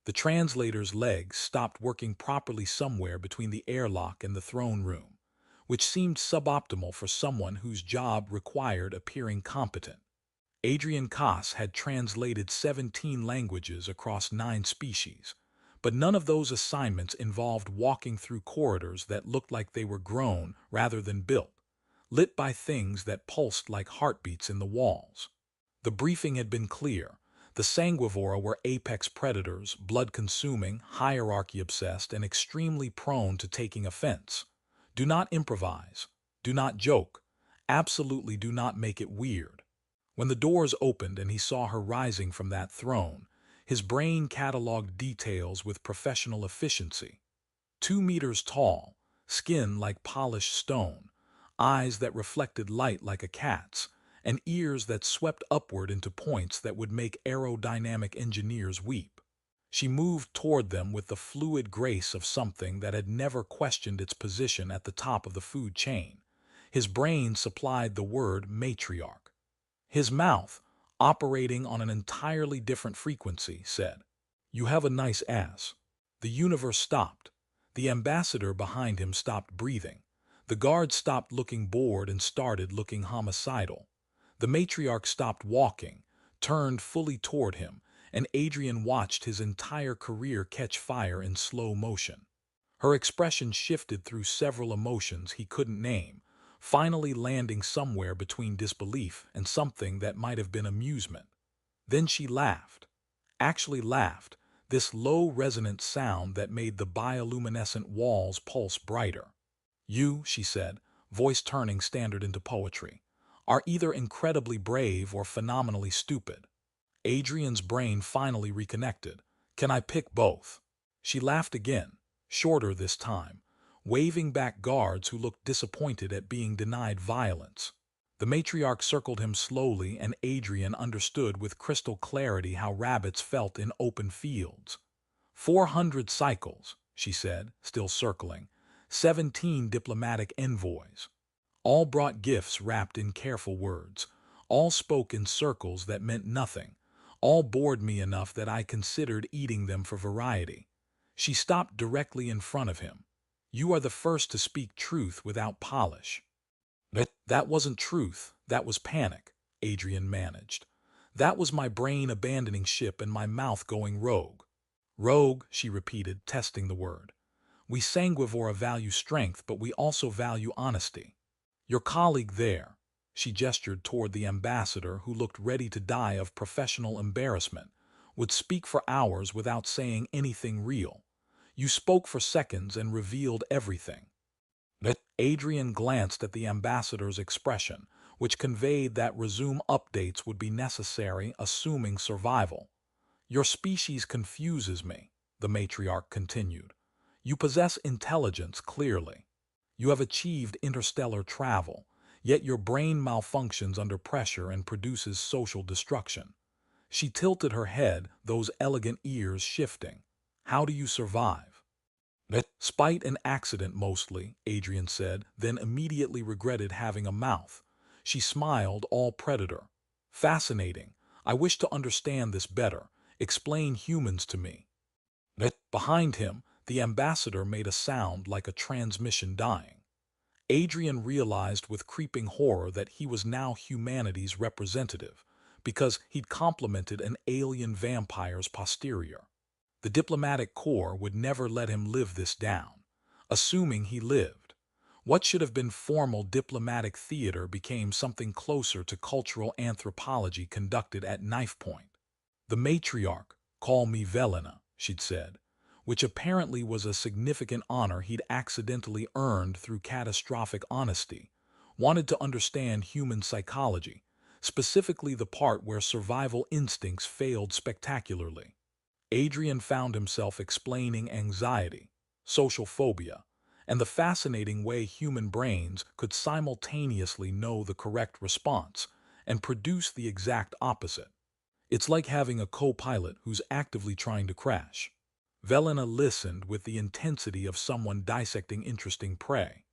The translator's legs stopped working properly somewhere between the airlock and the throne room, which seemed suboptimal for someone whose job required appearing competent. Adrian Koss had translated 17 languages across 9 species, but none of those assignments involved walking through corridors that looked like they were grown rather than built, lit by things that pulsed like heartbeats in the walls. The briefing had been clear. The Sanguivora were apex predators, blood-consuming, hierarchy-obsessed, and extremely prone to taking offense. Do not improvise. Do not joke. Absolutely do not make it weird. When the doors opened and he saw her rising from that throne, his brain cataloged details with professional efficiency. 2 meters tall, skin like polished stone, eyes that reflected light like a cat's, and ears that swept upward into points that would make aerodynamic engineers weep. She moved toward them with the fluid grace of something that had never questioned its position at the top of the food chain. His brain supplied the word matriarch. His mouth, operating on an entirely different frequency, said, "You have a nice ass." The universe stopped. The ambassador behind him stopped breathing. The guard stopped looking bored and started looking homicidal. The matriarch stopped walking, turned fully toward him, and Adrian watched his entire career catch fire in slow motion. Her expression shifted through several emotions he couldn't name, finally landing somewhere between disbelief and something that might have been amusement. Then she laughed. Actually laughed, this low resonant sound that made the bioluminescent walls pulse brighter. "You," she said, voice turning standard into poetry, "are either incredibly brave or phenomenally stupid." Adrian's brain finally reconnected. "Can I pick both?" She laughed again, shorter this time, waving back guards who looked disappointed at being denied violence. The matriarch circled him slowly, and Adrian understood with crystal clarity how rabbits felt in open fields. 400 cycles, she said, still circling. 17 diplomatic envoys. All brought gifts wrapped in careful words. All spoke in circles that meant nothing. All bored me enough that I considered eating them for variety. She stopped directly in front of him. "You are the first to speak truth without polish." That wasn't truth, that was panic, Adrian managed. That was my brain abandoning ship and my mouth going rogue. "Rogue," she repeated, testing the word. "We Sanguivora value strength, but we also value honesty. Your colleague there," she gestured toward the ambassador who looked ready to die of professional embarrassment, "would speak for hours without saying anything real. You spoke for seconds and revealed everything." Adrian glanced at the ambassador's expression, which conveyed that resume updates would be necessary, assuming survival. "Your species confuses me," the matriarch continued. "You possess intelligence, clearly. You have achieved interstellar travel, yet your brain malfunctions under pressure and produces social destruction." She tilted her head, those elegant ears shifting. "How do you survive?" "Spite and accident mostly," Adrian said, then immediately regretted having a mouth. She smiled, all predator. "Fascinating. I wish to understand this better. Explain humans to me." Behind him, the ambassador made a sound like a transmission dying. Adrian realized with creeping horror that he was now humanity's representative, because he'd complimented an alien vampire's posterior. The diplomatic corps would never let him live this down. Assuming he lived, what should have been formal diplomatic theater became something closer to cultural anthropology conducted at knife point. "The matriarch, call me Velena," she'd said, which apparently was a significant honor he'd accidentally earned through catastrophic honesty, wanted to understand human psychology, specifically the part where survival instincts failed spectacularly. Adrian found himself explaining anxiety, social phobia, and the fascinating way human brains could simultaneously know the correct response and produce the exact opposite. It's like having a co-pilot who's actively trying to crash. Velena listened with the intensity of someone dissecting interesting prey.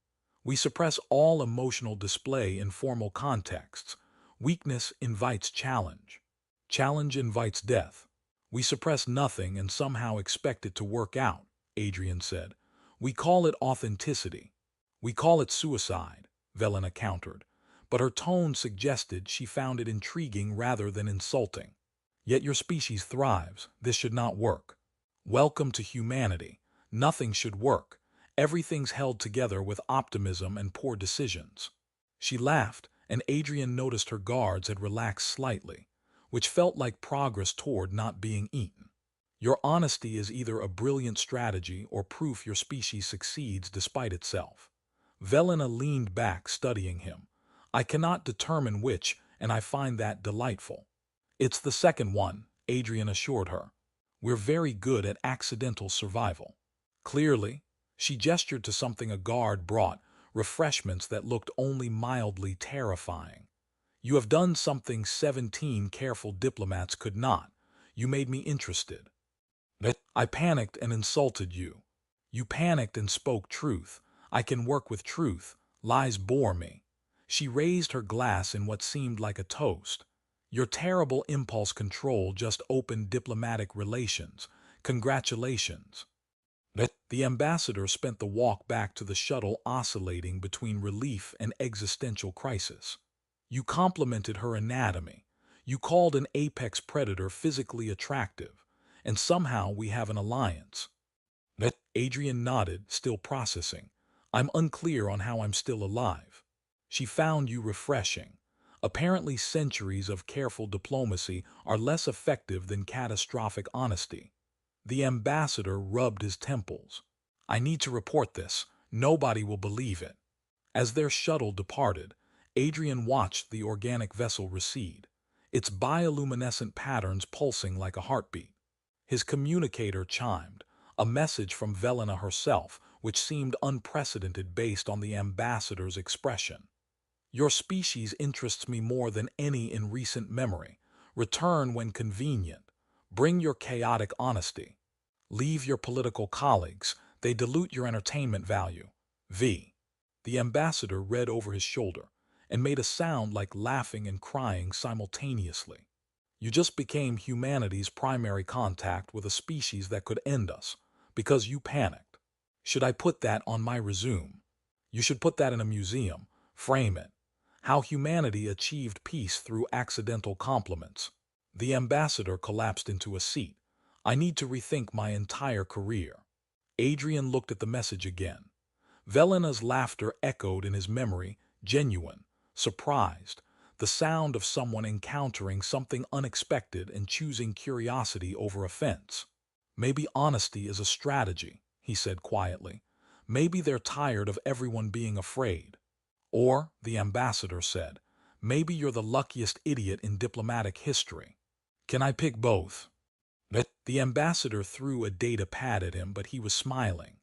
"We suppress all emotional display in formal contexts. Weakness invites challenge. Challenge invites death. We suppress nothing and somehow expect it to work out, Adrian said. We call it authenticity. We call it suicide, Velena countered, but her tone suggested she found it intriguing rather than insulting. Yet your species thrives. This should not work. Welcome to humanity. Nothing should work. Everything's held together with optimism and poor decisions. She laughed, and Adrian noticed her guards had relaxed slightly, which felt like progress toward not being eaten. Your honesty is either a brilliant strategy or proof your species succeeds despite itself. Velena leaned back, studying him. I cannot determine which, and I find that delightful. It's the second one, Adrian assured her. We're very good at accidental survival. Clearly, she gestured to something a guard brought, refreshments that looked only mildly terrifying. You have done something 17 careful diplomats could not. You made me interested. I panicked and insulted you. You panicked and spoke truth. I can work with truth. Lies bore me. She raised her glass in what seemed like a toast. Your terrible impulse control just opened diplomatic relations. Congratulations. The ambassador spent the walk back to the shuttle oscillating between relief and existential crisis. You complimented her anatomy. You called an apex predator physically attractive. And somehow we have an alliance. Adrian nodded, still processing. I'm unclear on how I'm still alive. She found you refreshing. Apparently centuries of careful diplomacy are less effective than catastrophic honesty. The ambassador rubbed his temples. I need to report this. Nobody will believe it. As their shuttle departed, Adrian watched the organic vessel recede, its bioluminescent patterns pulsing like a heartbeat. His communicator chimed, a message from Velena herself, which seemed unprecedented based on the ambassador's expression. Your species interests me more than any in recent memory. Return when convenient. Bring your chaotic honesty. Leave your political colleagues. They dilute your entertainment value. V. The ambassador read over his shoulder and made a sound like laughing and crying simultaneously. You just became humanity's primary contact with a species that could end us, because you panicked. Should I put that on my resume? You should put that in a museum. Frame it. How humanity achieved peace through accidental compliments. The ambassador collapsed into a seat. I need to rethink my entire career. Adrian looked at the message again. Velena's laughter echoed in his memory, genuine, surprised, the sound of someone encountering something unexpected and choosing curiosity over offense. Maybe honesty is a strategy, he said quietly. Maybe they're tired of everyone being afraid. Or, the ambassador said, maybe you're the luckiest idiot in diplomatic history. Can I pick both? The ambassador threw a data pad at him, but he was smiling.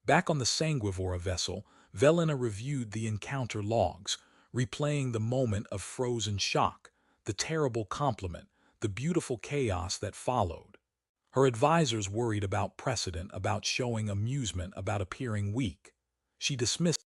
Back on the Sanguivora vessel, Velena reviewed the encounter logs, replaying the moment of frozen shock, the terrible compliment, the beautiful chaos that followed. Her advisors worried about precedent, about showing amusement, about appearing weak. She dismissed